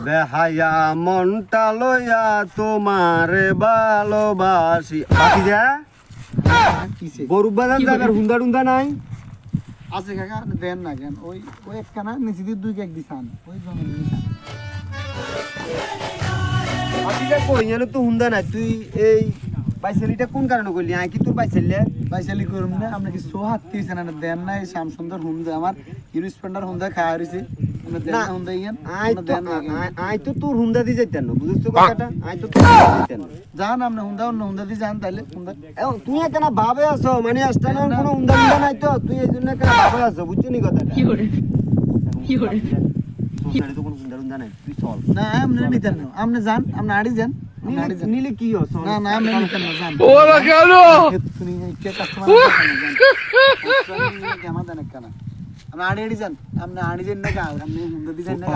বেহায়া মনটা লইয়া তোমারে ভালোবাসি বাকি যা কিসে গরু বাজার যাবার হুন্দা টুন্দা নাই আছে কাকা দেন না কেন ওই ওই একখানা নিচে দিয়ে 2 কেক দিছান ওই জমিন নিছান বাকি যা কই জানো তো হুন্দা নাই তুই এই বাইসালিটা কোন কারণে কইলি আই কি তোর বাইসালিয়া বাইসালি করুম না আমরা কি সোহাত দিয়েছে না দেন না এই শ্যাম সুন্দর হুন্দা আমার হিরো স্প্লেন্ডার হুন্দা খাওয়া হইছে আমরা দেন না হুন্দা ইয়ান আই তো তোর হুন্দা দি যাইতাম না বুঝছ তো কথাটা আই তো তোর হুন্দা যাইতাম না জান আমরা হুন্দা অন্য হুন্দা দিয়ে যান তাইলে হুন্দা তুই কেন ভাবে আছো মানে আস্তানা কোনো হুন্দা হুন্দা নাই তো তুই এই জন্য কেন ভাবে আছো বুঝছো নি কথাটা কি করে তোর তো কোনো হুন্দা হুন্দা নাই তুই চল না আমরা নিতেন না আপনি যান আপনি আড়ি যান নিলে কি হস না না আমি নিতেন না যান ওরা কেন তুমি কে কাস্টমার কেমন দেন কেন আপনি আড়ি আড়ি যান আপনি আড়ি যান না আপনি হুন্দা দিয়ে যান না